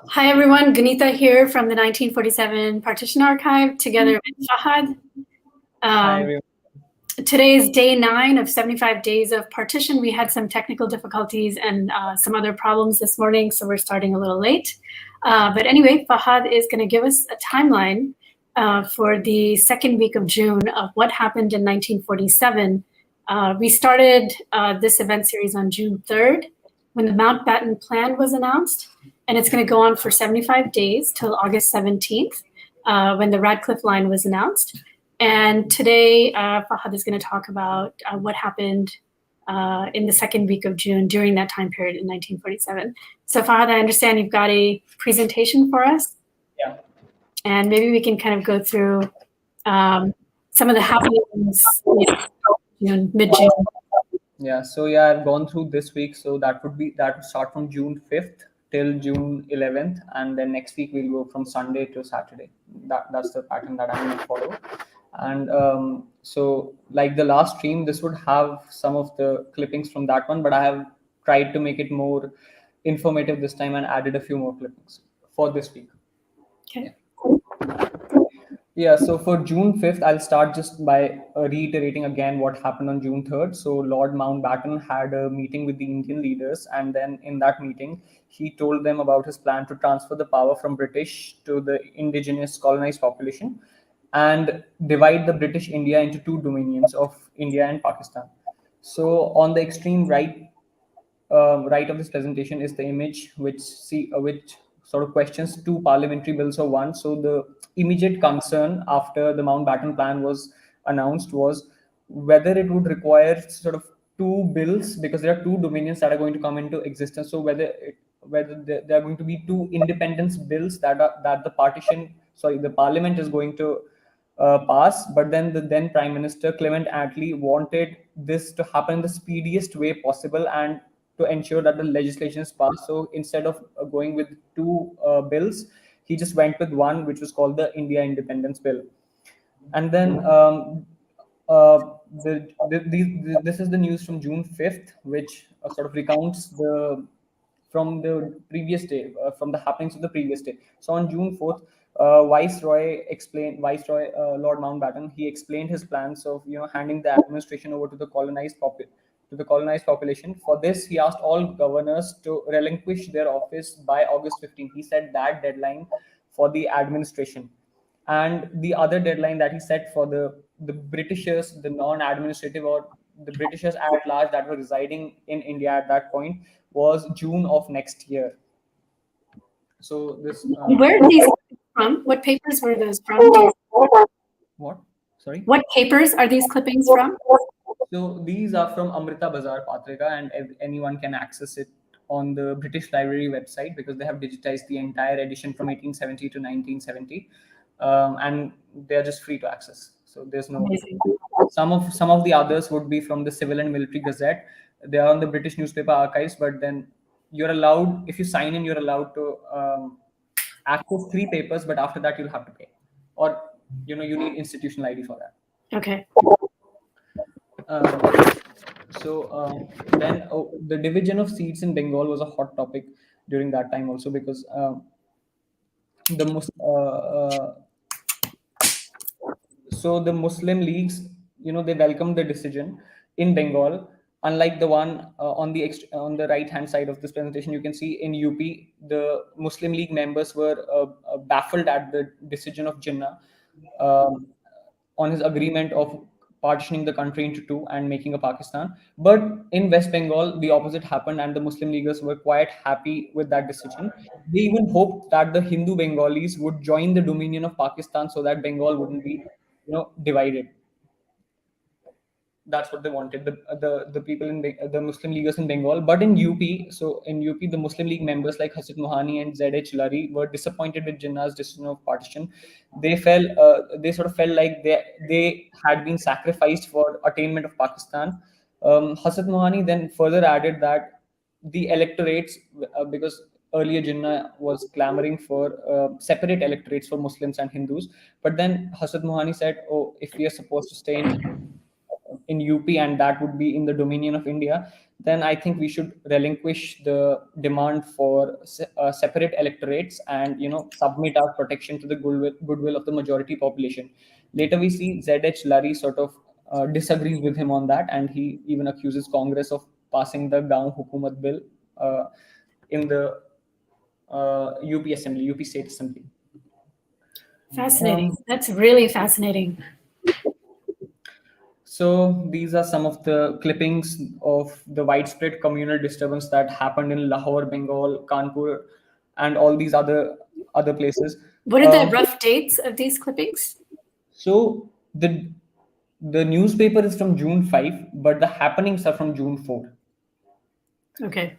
Hi everyone, Gunita here from the 1947 Partition Archive, together with Fahad. Hi everyone. Today is day 9 of 75 days of partition. We had some technical difficulties and some other problems this morning, so we're starting a little late. But anyway, Fahad is going to give us a timeline for the second week of June of what happened in 1947. We started this event series on June 3rd when the Mountbatten Plan was announced, and it's going to go on for 75 days till August 17th when the Radcliffe Line was announced. And today, Fahad is going to talk about what happened in the second week of June during that time period in 1947. So Fahad, I understand you've got a presentation for us. Yeah. And maybe we can kind of go through some of the happenings in mid-June. Yeah, so yeah, I've gone through this week. So that would start from June 5th till June 11th. And then next week we'll go from Sunday to Saturday. That's the pattern that I'm going to follow. And so like the last stream, this would have some of the clippings from that one, but I have tried to make it more informative this time and added a few more clippings for this week. Okay. Yeah, so for June 5th, I'll start just by reiterating again what happened on June 3rd. So Lord Mountbatten had a meeting with the Indian leaders, and then in that meeting, he told them about his plan to transfer the power from British to the indigenous colonized population and divide the British India into two dominions of India and Pakistan. So on the extreme right of this presentation is the image which sort of questions two parliamentary bills of one. So the immediate concern after the Mountbatten Plan was announced was whether it would require sort of two bills, because there are two dominions that are going to come into existence. So whether there are going to be two independence bills that the parliament is going to pass, but then the then Prime Minister Clement Attlee wanted this to happen in the speediest way possible and to ensure that the legislation is passed. So instead of going with two bills, he just went with one, which was called the India Independence Bill. And then this is the news from June 5th, which sort of recounts from the previous day, from the happenings of the previous day. So on June 4th, Viceroy Lord Mountbatten, he explained his plans of handing the administration over to the colonized population. For this, he asked all governors to relinquish their office by August 15th. He set that deadline for the administration. And the other deadline that he set for the Britishers, the non-administrative or the Britishers at large that were residing in India at that point, was June of next year. So this. Where are these from? What papers were those from? What? Sorry? What papers are these clippings from? So these are from Amrita Bazar Patrika, and anyone can access it on the British Library website because they have digitized the entire edition from 1870 to 1970, and they're just free to access. So there's no. Amazing. Some of the others would be from the Civil and Military Gazette. They are on the British Newspaper Archives, but then you're allowed, if you sign in, you're allowed to access 3 papers, but after that you'll have to pay, or you need institutional ID for that. Okay. Then the division of seats in Bengal was a hot topic during that time also, because the Muslim leagues, they welcomed the decision in Bengal. Unlike the one on the right hand side of this presentation, you can see in UP, the Muslim League members were baffled at the decision of Jinnah on his agreement of partitioning the country into two and making a Pakistan. But in West Bengal, the opposite happened, and the Muslim Leaguers were quite happy with that decision. They even hoped that the Hindu Bengalis would join the dominion of Pakistan so that Bengal wouldn't be, divided. That's what they wanted, the people in the Muslim Leaguers in Bengal. But in UP, the Muslim League members like Hasit Mohani and ZH Lari were disappointed with Jinnah's decision of partition. They sort of felt like they had been sacrificed for attainment of Pakistan. Hasit Mohani then further added that the electorates, because earlier Jinnah was clamoring for separate electorates for Muslims and Hindus, but then Hasit Mohani said, if we are supposed to stay in in UP, and that would be in the dominion of India, then I think we should relinquish the demand for separate electorates and submit our protection to the goodwill of the majority population. Later, we see ZH Lurie sort of disagrees with him on that, and he even accuses Congress of passing the Gaon Hukumat bill in the UP Assembly, UP State Assembly. Fascinating. That's really fascinating. So these are some of the clippings of the widespread communal disturbance that happened in Lahore, Bengal, Kanpur, and all these other places. What are the rough dates of these clippings? So the newspaper is from June 5, but the happenings are from June 4. Okay.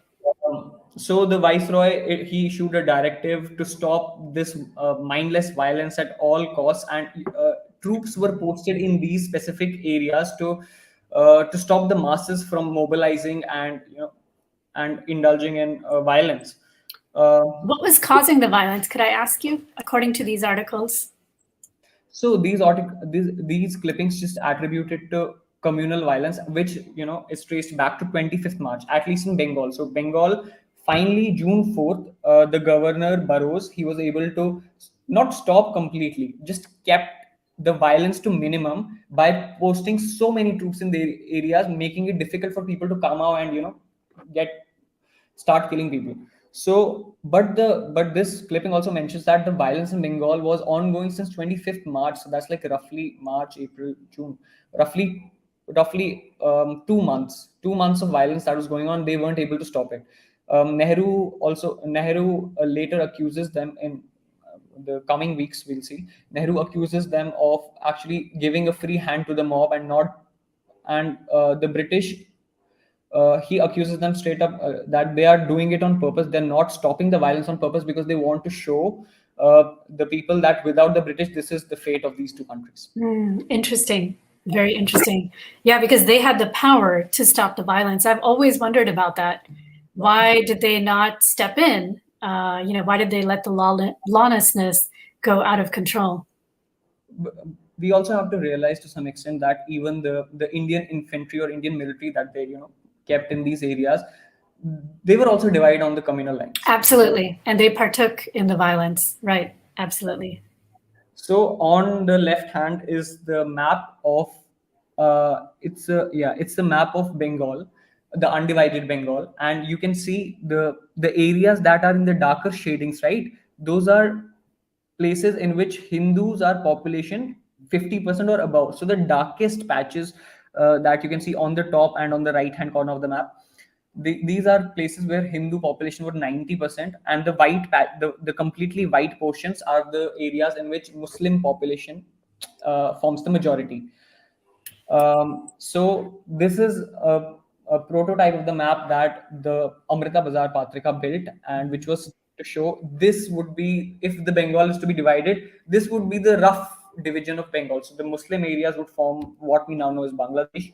So the viceroy, he issued a directive to stop this mindless violence at all costs, and troops were posted in these specific areas to stop the masses from mobilizing and indulging in violence. What was causing the violence? Could I ask you, according to these articles? So these clippings just attributed to communal violence, which is traced back to 25th March, at least in Bengal. So Bengal, finally June 4th, the governor Burrows, he was able to not stop completely, just kept the violence to minimum by posting so many troops in the areas, making it difficult for people to come out and start killing people. So, but this clipping also mentions that the violence in Bengal was ongoing since 25th March. So that's like roughly March, April, June, roughly 2 months of violence that was going on. They weren't able to stop it. Nehru later accuses them in the coming weeks. We'll see. Nehru accuses them of actually giving a free hand to the mob and the British. He accuses them straight up that they are doing it on purpose. They're not stopping the violence on purpose because they want to show the people that without the British, this is the fate of these two countries. Interesting. Very interesting. Yeah, because they had the power to stop the violence. I've always wondered about that. Why did they not step in? Why did they let the lawlessness go out of control? We also have to realize to some extent that even the Indian infantry or Indian military that they kept in these areas, they were also divided on the communal lines. Absolutely. And they partook in the violence. Right. Absolutely. So on the left hand is the map of it's the map of Bengal, the undivided Bengal, and you can see the areas that are in the darker shadings, right? Those are places in which Hindus are population 50% or above. So the darkest patches that you can see on the top and on the right hand corner of the map, these are places where Hindu population were 90%, and the completely white portions are the areas in which Muslim population forms the majority. So this is a prototype of the map that the Amrita Bazar Patrika built, and which was to show this would be, if the Bengal is to be divided, this would be the rough division of Bengal. So the Muslim areas would form what we now know as Bangladesh,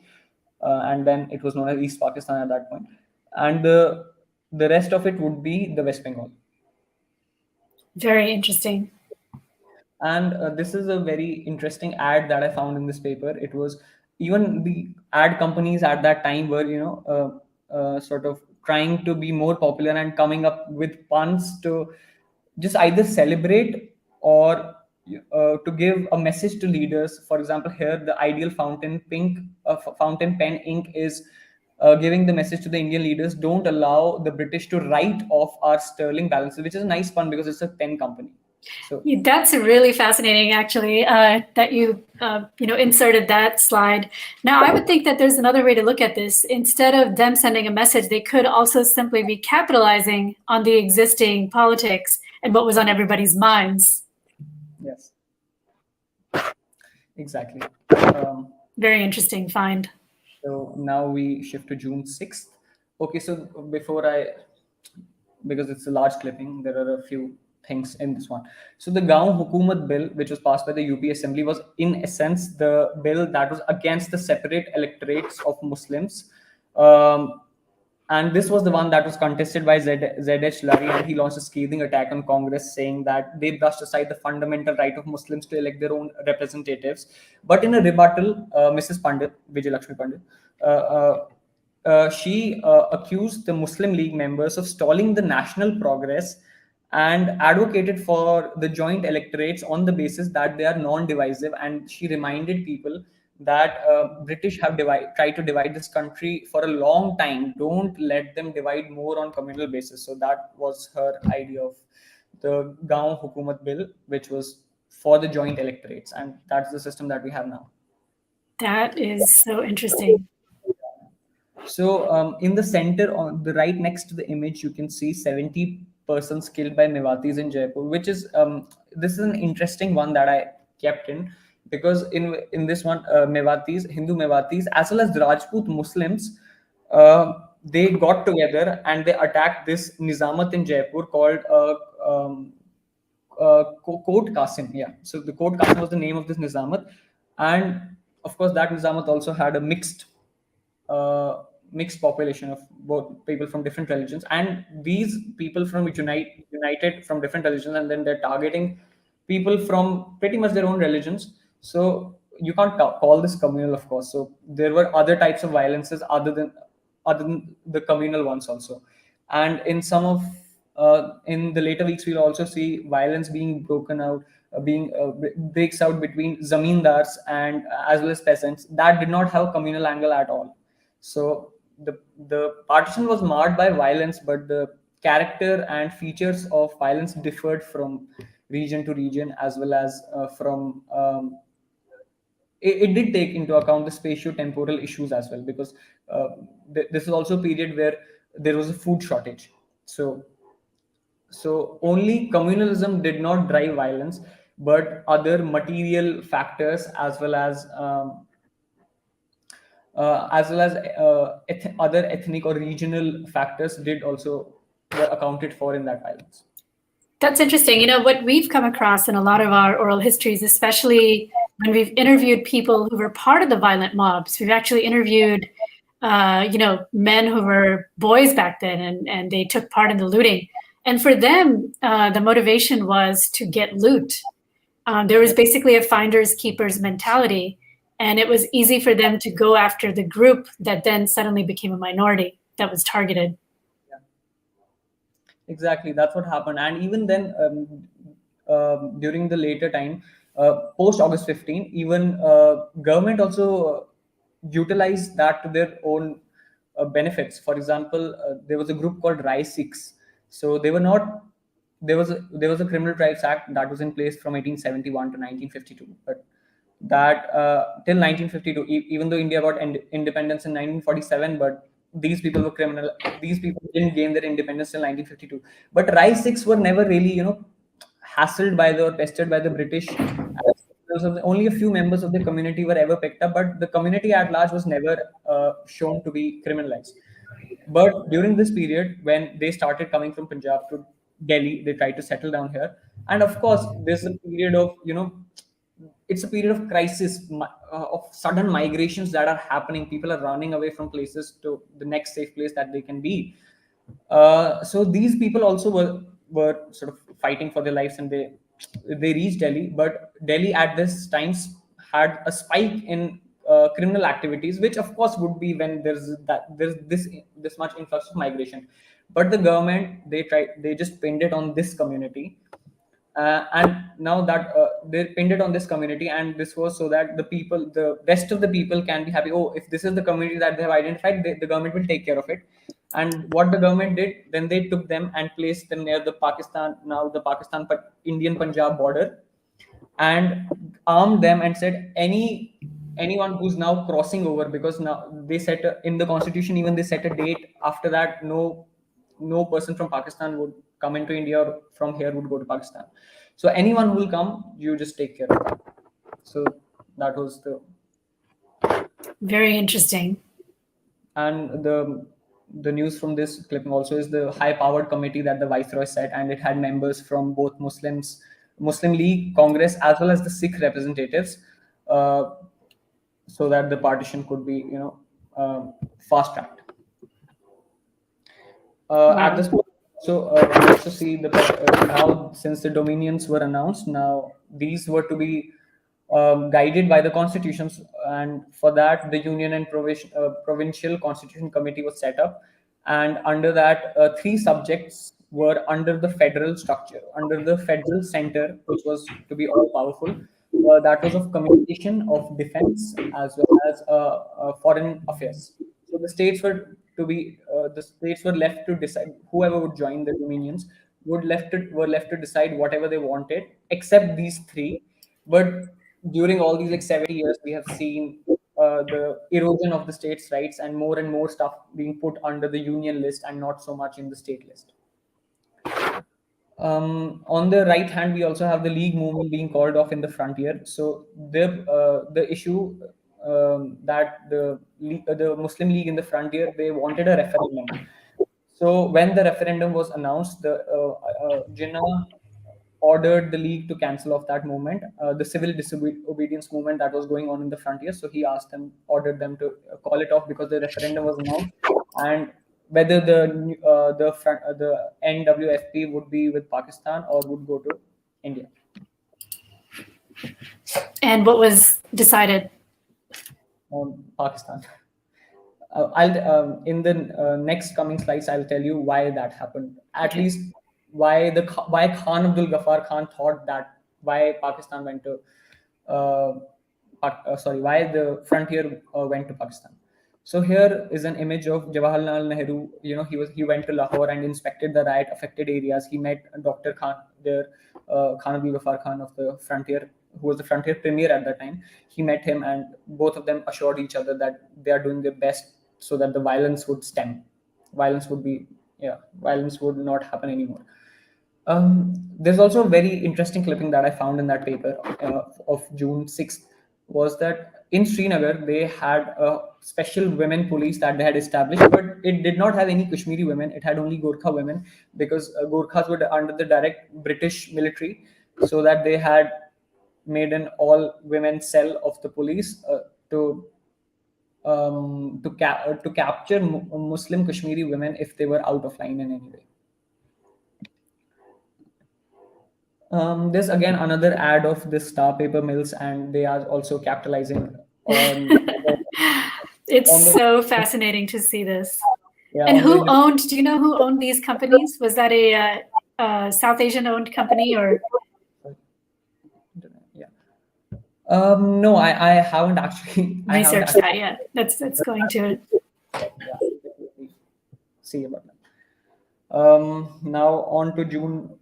and then it was known as East Pakistan at that point, and the rest of it would be the West Bengal. Very interesting. And this is a very interesting ad that I found in this paper. It was, even the ad companies at that time were sort of trying to be more popular and coming up with puns to just either celebrate or to give a message to leaders. For example, here the ideal fountain pen ink is giving the message to the Indian leaders: don't allow the British to write off our sterling balances, which is a nice pun because it's a pen company. So that's really fascinating, actually, that you inserted that slide. Now, I would think that there's another way to look at this. Instead of them sending a message, they could also simply be capitalizing on the existing politics and what was on everybody's minds. Yes, exactly. Very interesting find. So now we shift to June 6th. Okay, so because it's a large clipping, there are a few things in this one. So the Gaon Hukumat bill, which was passed by the UP Assembly, was in essence the bill that was against the separate electorates of Muslims. And this was the one that was contested by ZH Lari, and he launched a scathing attack on Congress, saying that they brushed aside the fundamental right of Muslims to elect their own representatives. But in a rebuttal, Mrs. Pandit, Vijay Lakshmi Pandit, she accused the Muslim League members of stalling the national progress and advocated for the joint electorates on the basis that they are non-divisive. And she reminded people that British have tried to divide this country for a long time. Don't let them divide more on communal basis. So that was her idea of the Gaon Hukumat Bill, which was for the joint electorates, and that's the system that we have now. That is so interesting. So in the center, on the right next to the image, you can see 70 persons killed by Mewatis in Jaipur, which is this is an interesting one that I kept in, because in this one, Mewatis, Hindu Mewatis, as well as Rajput Muslims, they got together and they attacked this Nizamat in Jaipur called Court Qasim. Yeah, so the Court Qasim was the name of this Nizamat, and of course that Nizamat also had a mixed population of both people from different religions, and these people from united from different religions, and then they're targeting people from pretty much their own religions. So you can't call this communal, of course. So there were other types of violences other than the communal ones also. And in some of in the later weeks, we'll also see violence being broken out, being breaks out between zamindars and as well as peasants. That did not have a communal angle at all. So the partition was marred by violence, but the character and features of violence differed from region to region, as well as from it did take into account the spatio-temporal issues as well, because this is also a period where there was a food shortage. So only communalism did not drive violence, but other material factors, as well as other ethnic or regional factors did also were accounted for in that violence. That's interesting. What we've come across in a lot of our oral histories, especially when we've interviewed people who were part of the violent mobs, we've actually interviewed, men who were boys back then, and they took part in the looting. And for them, the motivation was to get loot. There was basically a finders keepers mentality, and it was easy for them to go after the group that then suddenly became a minority that was targeted. Exactly, that's what happened. And even then, during the later time, post August 15, even government also utilized that to their own benefits. For example, there was a group called Rai Sikhs. So they were not. There was a Criminal Tribes Act that was in place from 1871 to 1952, but that till 1952, even though India got independence in 1947, but these people were criminal. These people didn't gain their independence till 1952. But Rai Sikhs were never really, hassled by or tested by the British. Only a few members of the community were ever picked up, but the community at large was never shown to be criminalized. But during this period, when they started coming from Punjab to Delhi, they tried to settle down here. And of course, there's a period of, it's a period of crisis, of sudden migrations that are happening. People are running away from places to the next safe place that they can be. So these people also were sort of fighting for their lives, and they reached Delhi. But Delhi at this times had a spike in criminal activities, which of course would be when there's this much influx of migration. But the government, they just pinned it on this community. And now that they pinned it on this community, and this was so that the rest of the people can be happy. Oh, if this is the community that they have identified, the government will take care of it. And what the government did, then they took them and placed them near the Indian Punjab border, and armed them and said anyone who's now crossing over, because now they set in the constitution, even they set a date after that no person from Pakistan would come into India, or from here would go to Pakistan. So anyone who will come, you just take care of that. So that was very interesting. And the news from this clipping also is the high-powered committee that the Viceroy set, and it had members from both Muslim League, Congress, as well as the Sikh representatives, so that the partition could be, fast-tracked. At this point, we also see now, since the dominions were announced, now these were to be guided by the constitutions, and for that the union and provincial constitution committee was set up, and under that three subjects were under the federal structure, under the federal center, which was to be all powerful. That was of communication, of defense, as well as foreign affairs. So the states were left to decide. Whoever would join the dominions were left to decide whatever they wanted, except these three. But during all these like 70 years, we have seen the erosion of the states' rights, and more stuff being put under the union list and not so much in the state list. On the right hand, we also have the League movement being called off in the frontier. So the issue that the Muslim League in the frontier, they wanted a referendum. So when the referendum was announced, the Jinnah ordered the League to cancel off that movement, the civil disobedience movement that was going on in the frontier. So he ordered them to call it off because the referendum was announced, and whether the NWFP would be with Pakistan or would go to India. And what was decided? Pakistan. I'll in the next coming slides, I'll tell you why that happened. At least why Khan Abdul Ghaffar Khan thought that, why Pakistan went to why the frontier went to Pakistan. So here is an image of Jawaharlal Nehru. He went to Lahore and inspected the riot affected areas. He met Dr. Khan there, Khan Abdul Ghaffar Khan of the frontier, who was the frontier premier at that time. He met him, and both of them assured each other that they are doing their best so that the violence would stem. Violence would not happen anymore. There's also a very interesting clipping that I found in that paper of June 6th, was that in Srinagar, they had a special women police that they had established, but it did not have any Kashmiri women. It had only Gorkha women, because Gorkhas were under the direct British military, so that they had made an all-women cell of the police to capture Muslim Kashmiri women if they were out of line in any way. There's again another ad of this Star Paper Mills, and they are also capitalizing on. It's so fascinating to see this. Yeah, and do you know who owned these companies? Was that a South Asian owned company or? Yeah. No, I haven't actually researched that yet. That's going to see about that. Now on to June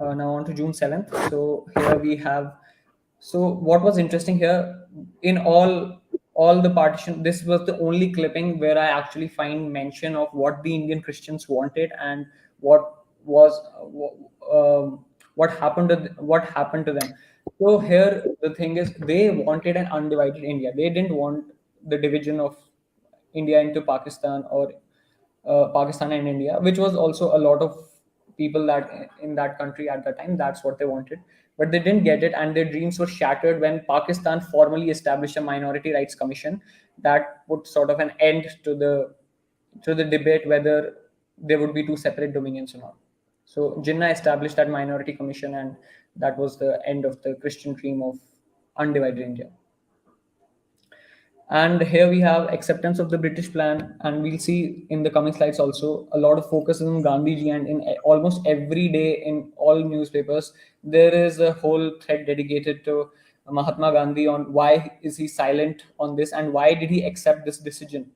7th. So here we have. So what was interesting here, in all the partition, this was the only clipping where I actually find mention of what the Indian Christians wanted and what happened to them. So here the thing is, they wanted an undivided India. They didn't want the division of India into Pakistan or Pakistan and India, which was also a lot of people that in that country at that time, that's what they wanted, but they didn't get it, and their dreams were shattered when Pakistan formally established a minority rights commission that put sort of an end to the debate whether there would be two separate dominions or not. So Jinnah established that minority commission, and that was the end of the Christian dream of undivided India. And here we have acceptance of the British plan, and we'll see in the coming slides also a lot of focus on Gandhiji, and in almost every day in all newspapers there is a whole thread dedicated to Mahatma Gandhi on why is he silent on this and why did he accept this decision.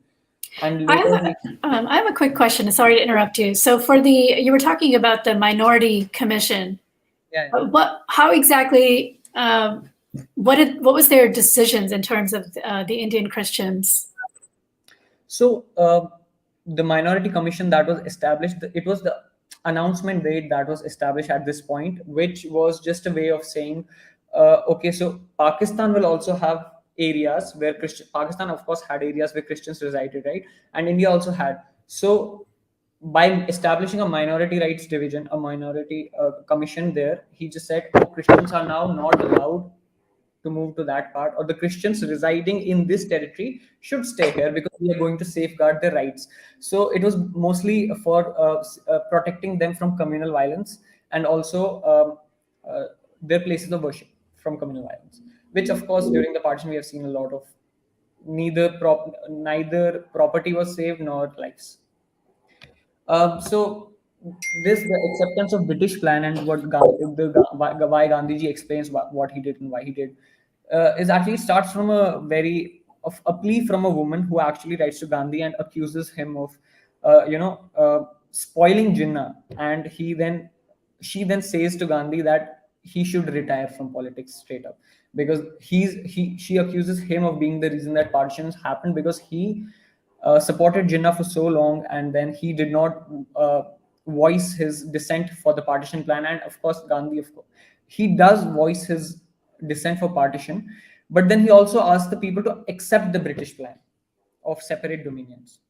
And later I have a quick question. Sorry to interrupt you. So you were talking about the minority commission. Yeah. How exactly? What was their decisions in terms of the Indian Christians? So the minority commission that was established, it was the announcement date that was established at this point, which was just a way of saying, okay, so Pakistan will also have areas where Pakistan of course had areas where Christians resided, right? And India also had. So by establishing a minority rights division, a minority commission there, he just said, Christians are now not allowed to move to that part, or the Christians residing in this territory should stay here because we are going to safeguard their rights. So it was mostly for protecting them from communal violence, and also their places of worship from communal violence, which of course during the partition we have seen a lot of. Neither property was saved nor lives. So this the acceptance of British plan, and why Gandhiji explains what he did and why he did, is actually starts from a plea from a woman who actually writes to Gandhi and accuses him of spoiling Jinnah, and she then says to Gandhi that he should retire from politics straight up, because she accuses him of being the reason that partitions happened, because he supported Jinnah for so long, and then he did not voice his dissent for the partition plan. And of course, Gandhi, he does voice his dissent for partition, but then he also asked the people to accept the British plan of separate dominions.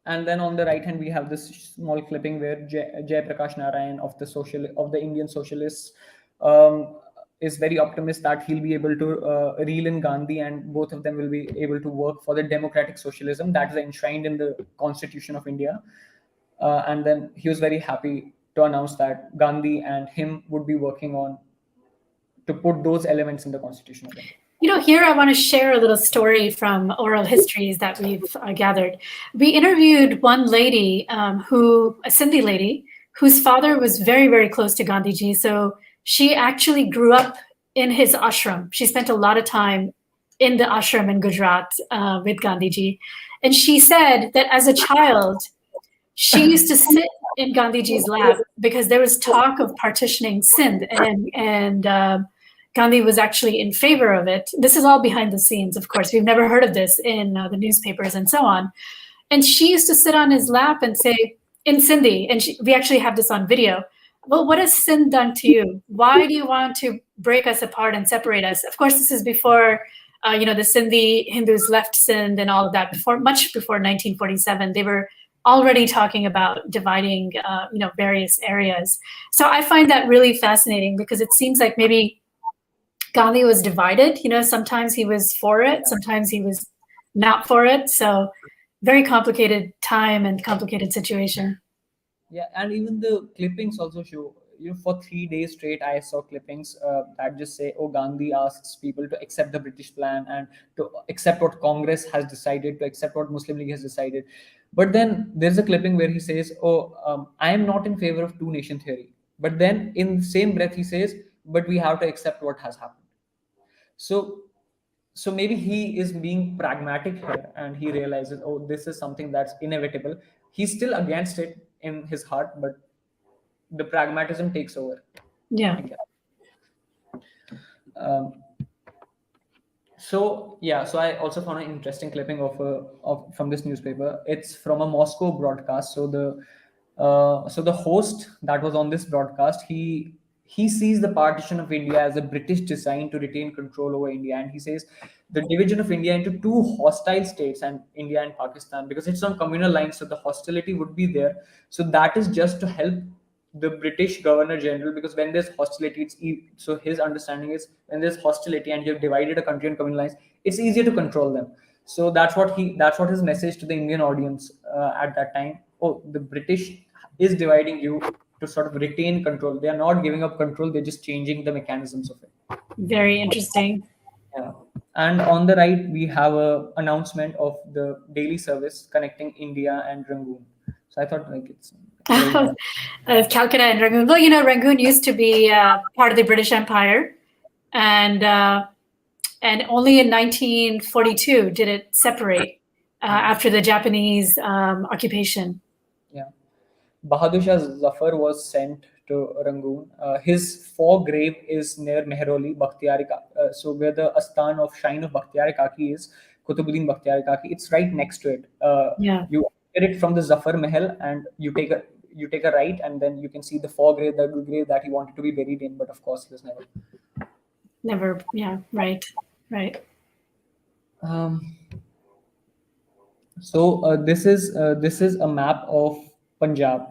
And then on the right hand, we have this small clipping where Jay Prakash Narayan of the Indian Socialists is very optimistic that he'll be able to reel in Gandhi, and both of them will be able to work for the democratic socialism that is enshrined in the Constitution of India. And then he was very happy to announce that Gandhi and him would be working on to put those elements in the Constitution of India. Here I want to share a little story from oral histories that we've gathered. We interviewed one lady, a Sindhi lady, whose father was very, very close to Gandhiji. So she actually grew up in his ashram. She spent a lot of time in the ashram in Gujarat with Gandhiji. And she said that as a child, she used to sit in Gandhiji's lap because there was talk of partitioning Sindh, and Gandhi was actually in favor of it. This is all behind the scenes, of course. We've never heard of this in the newspapers and so on. And she used to sit on his lap and say, in Sindhi, and we actually have this on video, well, what has Sindh done to you? Why do you want to break us apart and separate us? Of course, this is before, the Sindhi Hindus left Sindh and all of that, much before 1947. They were already talking about dividing, various areas. So I find that really fascinating, because it seems like maybe Gandhi was divided. Sometimes he was for it, sometimes he was not for it. So very complicated time and complicated situation. Yeah, and even the clippings also show, for 3 days straight, I saw clippings that just say, oh, Gandhi asks people to accept the British plan and to accept what Congress has decided, to accept what Muslim League has decided. But then there's a clipping where he says, I am not in favor of two-nation theory. But then in the same breath, he says, but we have to accept what has happened. So maybe he is being pragmatic here, and he realizes, oh, this is something that's inevitable. He's still against it in his heart, but the pragmatism takes over. Yeah. So I also found an interesting clipping from this newspaper. It's from a Moscow broadcast. So the host that was on this broadcast, he sees the partition of India as a British design to retain control over India, and he says the division of India into two hostile states, and India and Pakistan, because it's on communal lines, so the hostility would be there. So that is just to help the British Governor General, because when there's hostility, so his understanding is when there's hostility and you've divided a country on communal lines, it's easier to control them. So that's what his message to the Indian audience at that time. Oh, the British is dividing you to sort of retain control. They are not giving up control, they're just changing the mechanisms of it. Very interesting. Yeah. And on the right, we have an announcement of the daily service connecting India and Rangoon. So I thought it's Calcutta and Rangoon. Well, Rangoon used to be part of the British Empire, and only in 1942 did it separate after the Japanese occupation. Yeah. Bahadur Shah Zafar was sent to Rangoon. His foregrave is near Mehroli, Bakhtiyari. So where the Astan of Shrine of Bakhtiyari Kaki is, Kutubuddin Bakhtiyari Kaki, it's right next to it. You enter it from the Zafar Mahal, and you take a right, and then you can see the foregrave, the grave that he wanted to be buried in, but of course he was never. Yeah, right. So this is a map of Punjab,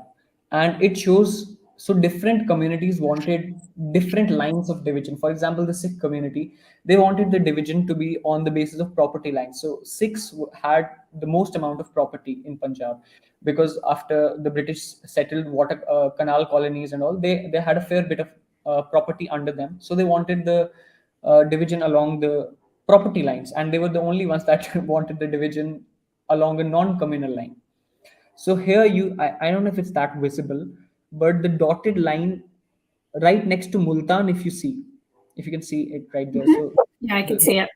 and it shows so different communities wanted different lines of division. For example, the Sikh community, they wanted the division to be on the basis of property lines. So Sikhs had the most amount of property in Punjab, because after the British settled water canal colonies and all, they had a fair bit of property under them. So they wanted the division along the property lines, and they were the only ones that wanted the division along a non-communal line. So here I don't know if it's that visible, but the dotted line right next to Multan, if you can see it right there. So Yeah, I can the, the, see it.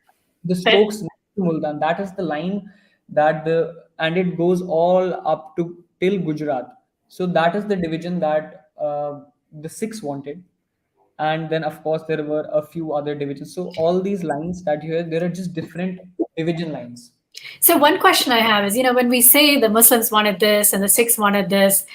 the But spokes next to Multan, that is the line and it goes all up to till Gujarat. So that is the division that the Sikhs wanted. And then of course there were a few other divisions. So all these lines that you hear, there are just different division lines. so one question I have is, when we say the Muslims wanted this and the Sikhs wanted this,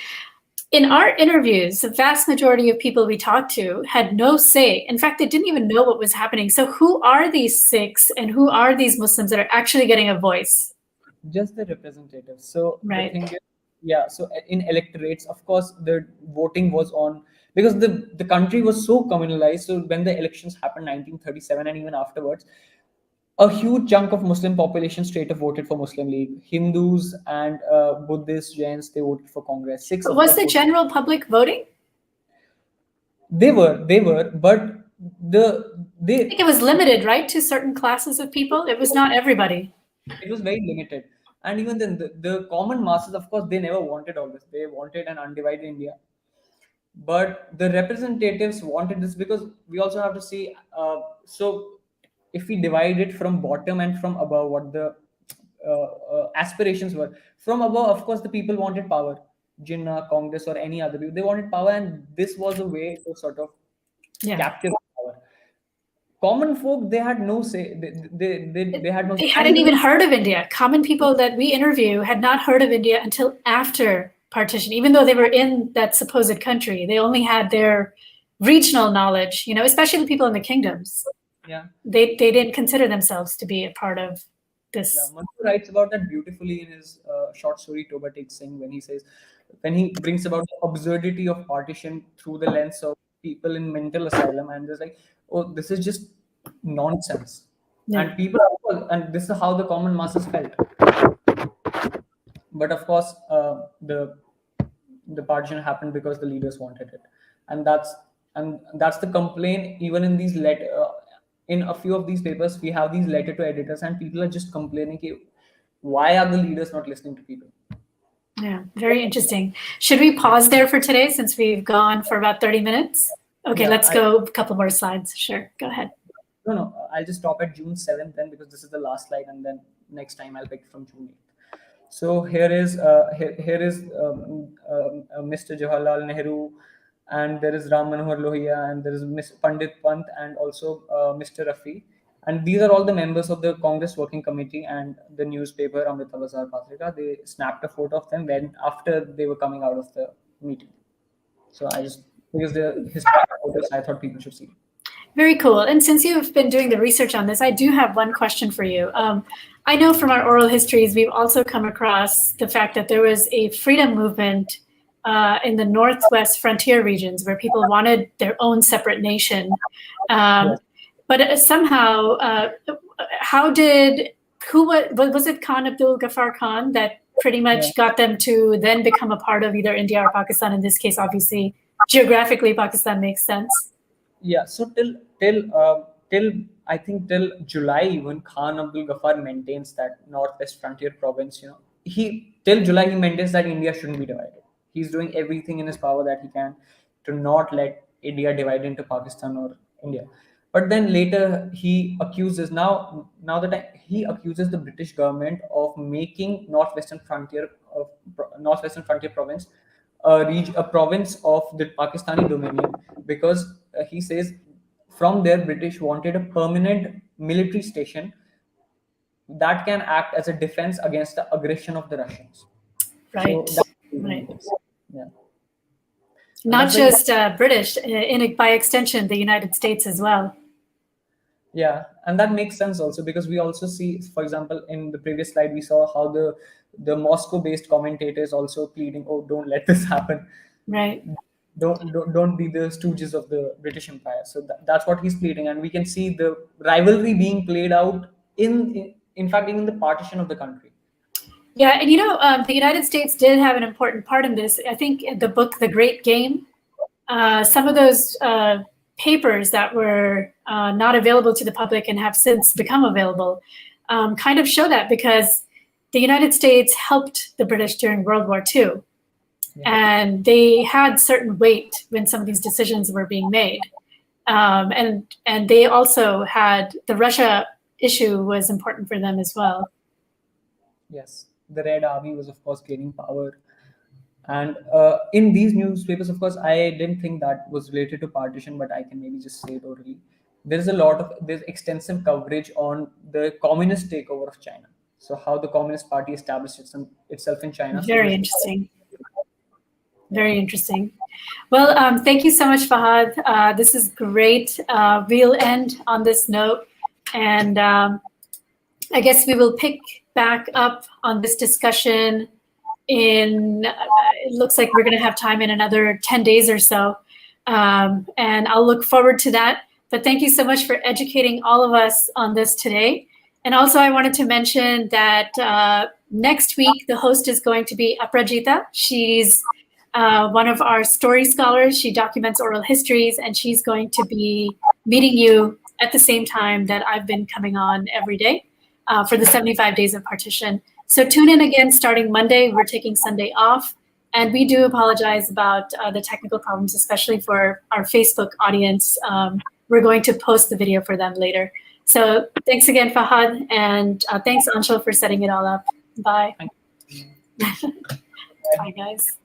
in our interviews, the vast majority of people we talked to had no say. In fact, they didn't even know what was happening. So who are these Sikhs and who are these Muslims that are actually getting a voice? Just the representatives. So Right. the thing is, yeah, so in electorates, of course, the voting was on, because the country was so communalized. So when the elections happened 1937 and even afterwards, a huge chunk of Muslim population straight up voted for Muslim League. Hindus and Buddhists, Jains, they voted for Congress. Sikhs, But of was course, the general public voting? they were, but I think it was limited, right, to certain classes of people. It was not everybody. it was very limited. And even then, the common masses, of course, they never wanted all this. They wanted an undivided India. But the representatives wanted this, because we also have to see. So, if we divide it from bottom and from above, what the aspirations were. From above, of course, the people wanted power. Jinnah, Congress, or any other people, they wanted power, and this was a way to sort of capture power. Common folk, they had no say. They had no. They hadn't even heard of India. Common people that we interview had not heard of India until after partition, even though they were in that supposed country. They only had their regional knowledge, especially the people in the kingdoms. Yeah. They didn't consider themselves to be a part of this. Yeah, Mansur writes about that beautifully in his short story Toba Takes Singh, when he brings about the absurdity of partition through the lens of people in mental asylum, and there's like, oh, this is just nonsense. Yeah. And and this is how the common masses felt. But of course, the partition happened because the leaders wanted it, and that's the complaint. Even in these in a few of these papers, we have these letter to editors, and people are just complaining, why are the leaders not listening to people? Yeah, very interesting. Should we pause there for today, since we've gone for about 30 minutes? Okay, yeah, let's go a couple more slides. Sure, go ahead. No, I'll just stop at June 7th then, because this is the last slide, and then next time I'll pick from June 8th. So here is Mr. Jawaharlal Nehru, and there is Ram Manohar Lohia, and there is Miss Pandit Pant, and also Mr. Rafi. And these are all the members of the Congress Working Committee, and the newspaper Amrita Bazar Patrika. They snapped a photo of them after they were coming out of the meeting. So because they're historic photos, I thought people should see. Very cool. And since you've been doing the research on this, I do have one question for you. I know from our oral histories, we've also come across the fact that there was a freedom movement in the Northwest frontier regions where people wanted their own separate nation. Yes. But somehow, was it Khan Abdul Ghaffar Khan that pretty much got them to then become a part of either India or Pakistan? In this case, obviously, geographically, Pakistan makes sense. Yeah, so I think till July, even Khan Abdul Ghaffar maintains that Northwest Frontier province. Till July he maintains that India shouldn't be divided. He's doing everything in his power that he can to not let India divide into Pakistan or India. But then later he accuses he accuses the British government of making Northwestern Frontier province a province of the Pakistani Dominion, because he says from there British wanted a permanent military station that can act as a defense against the aggression of the Russians. Right. So right. Yeah. Not just British, by extension, the United States as well. Yeah, and that makes sense also, because we also see, for example, in the previous slide, we saw how the Moscow-based commentators also pleading, oh, don't let this happen. Right. don't be the stooges of the British Empire. So that's what he's pleading, and we can see the rivalry being played out in fact even the partition of the country. Yeah, and the United States did have an important part in this. I think in the book The Great Game, some of those papers that were not available to the public and have since become available kind of show that, because the United States helped the British during World War II. And they had certain weight when some of these decisions were being made. And they also had, the Russia issue was important for them as well. Yes, the Red Army was, of course, gaining power. And in these newspapers, of course, I didn't think that was related to partition, but I can maybe just say it orally. There's extensive coverage on the communist takeover of China. So how the Communist Party established itself in China. Very interesting. Very interesting. Well, thank you so much, Fahad. This is great. We'll end on this note. And I guess we will pick back up on this discussion it looks like we're going to have time in another 10 days or so. And I'll look forward to that. But thank you so much for educating all of us on this today. And also I wanted to mention that next week, the host is going to be Aprajita. She's one of our story scholars. She documents oral histories, and she's going to be meeting you at the same time that I've been coming on every day for the 75 Days of Partition. So tune in again starting Monday. We're taking Sunday off. And we do apologize about the technical problems, especially for our Facebook audience. We're going to post the video for them later. So thanks again, Fahad. And thanks, Anshul, for setting it all up. Bye. Thank you. Bye, guys.